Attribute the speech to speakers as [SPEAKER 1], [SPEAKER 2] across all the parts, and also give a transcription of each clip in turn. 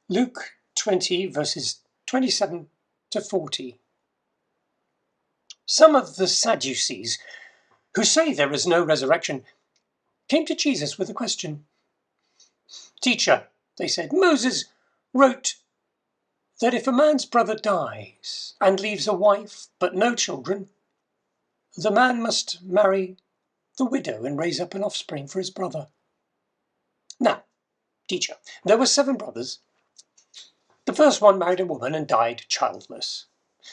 [SPEAKER 1] Luke 20, verses 27 to 40. Some of the Sadducees, who say there is no resurrection, came to Jesus with a question. "Teacher," they said, "Moses wrote that if a man's brother dies and leaves a wife but no children, the man must marry the widow and raise up an offspring for his brother. Now, teacher, there were 7 brothers. The first one married a woman and died childless.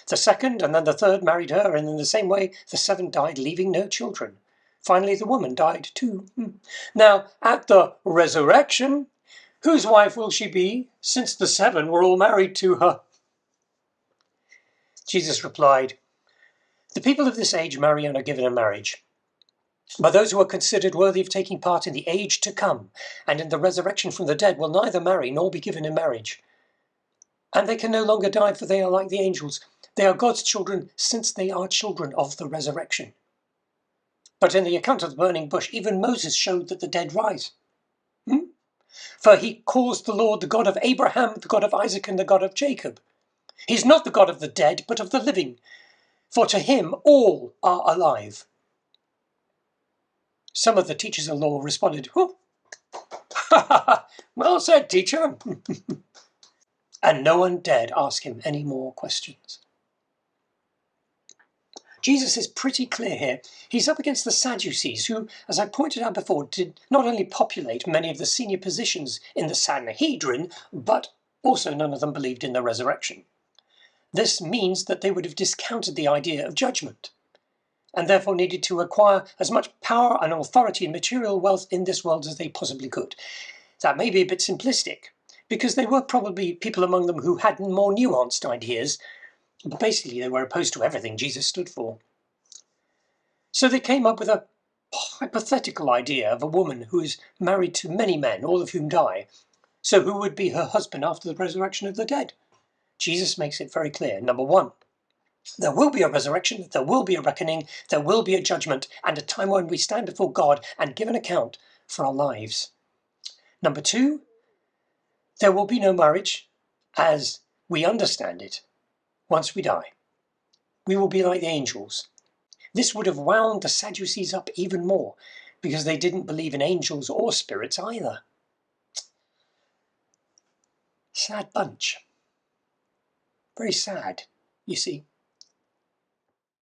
[SPEAKER 1] The second and then the third married her, and in the same way the 7 died, leaving no children. Finally, the woman died too. Now, at the resurrection, whose wife will she be, since the 7 were all married to her?" Jesus replied, "The people of this age marry and are given in marriage. But those who are considered worthy of taking part in the age to come and in the resurrection from the dead will neither marry nor be given in marriage. And they can no longer die, for they are like the angels. They are God's children, since they are children of the resurrection. But in the account of the burning bush, even Moses showed that the dead rise. For he calls the Lord the God of Abraham, the God of Isaac, and the God of Jacob. He's not the God of the dead, but of the living. For to him all are alive." Some of the teachers of law responded, "Oh, well said, teacher." And no one dared ask him any more questions. Jesus is pretty clear here. He's up against the Sadducees, who, as I pointed out before, did not only populate many of the senior positions in the Sanhedrin, but also none of them believed in the resurrection. This means that they would have discounted the idea of judgment, and therefore needed to acquire as much power and authority and material wealth in this world as they possibly could. That may be a bit simplistic, because there were probably people among them who had more nuanced ideas, but basically they were opposed to everything Jesus stood for. So they came up with a hypothetical idea of a woman who is married to many men, all of whom die. So who would be her husband after the resurrection of the dead? Jesus makes it very clear. Number 1, there will be a resurrection, there will be a reckoning, there will be a judgment, and a time when we stand before God and give an account for our lives. Number 2, there will be no marriage as we understand it once we die. We will be like the angels. This would have wound the Sadducees up even more, because they didn't believe in angels or spirits either. Sad bunch. Very sad, you see.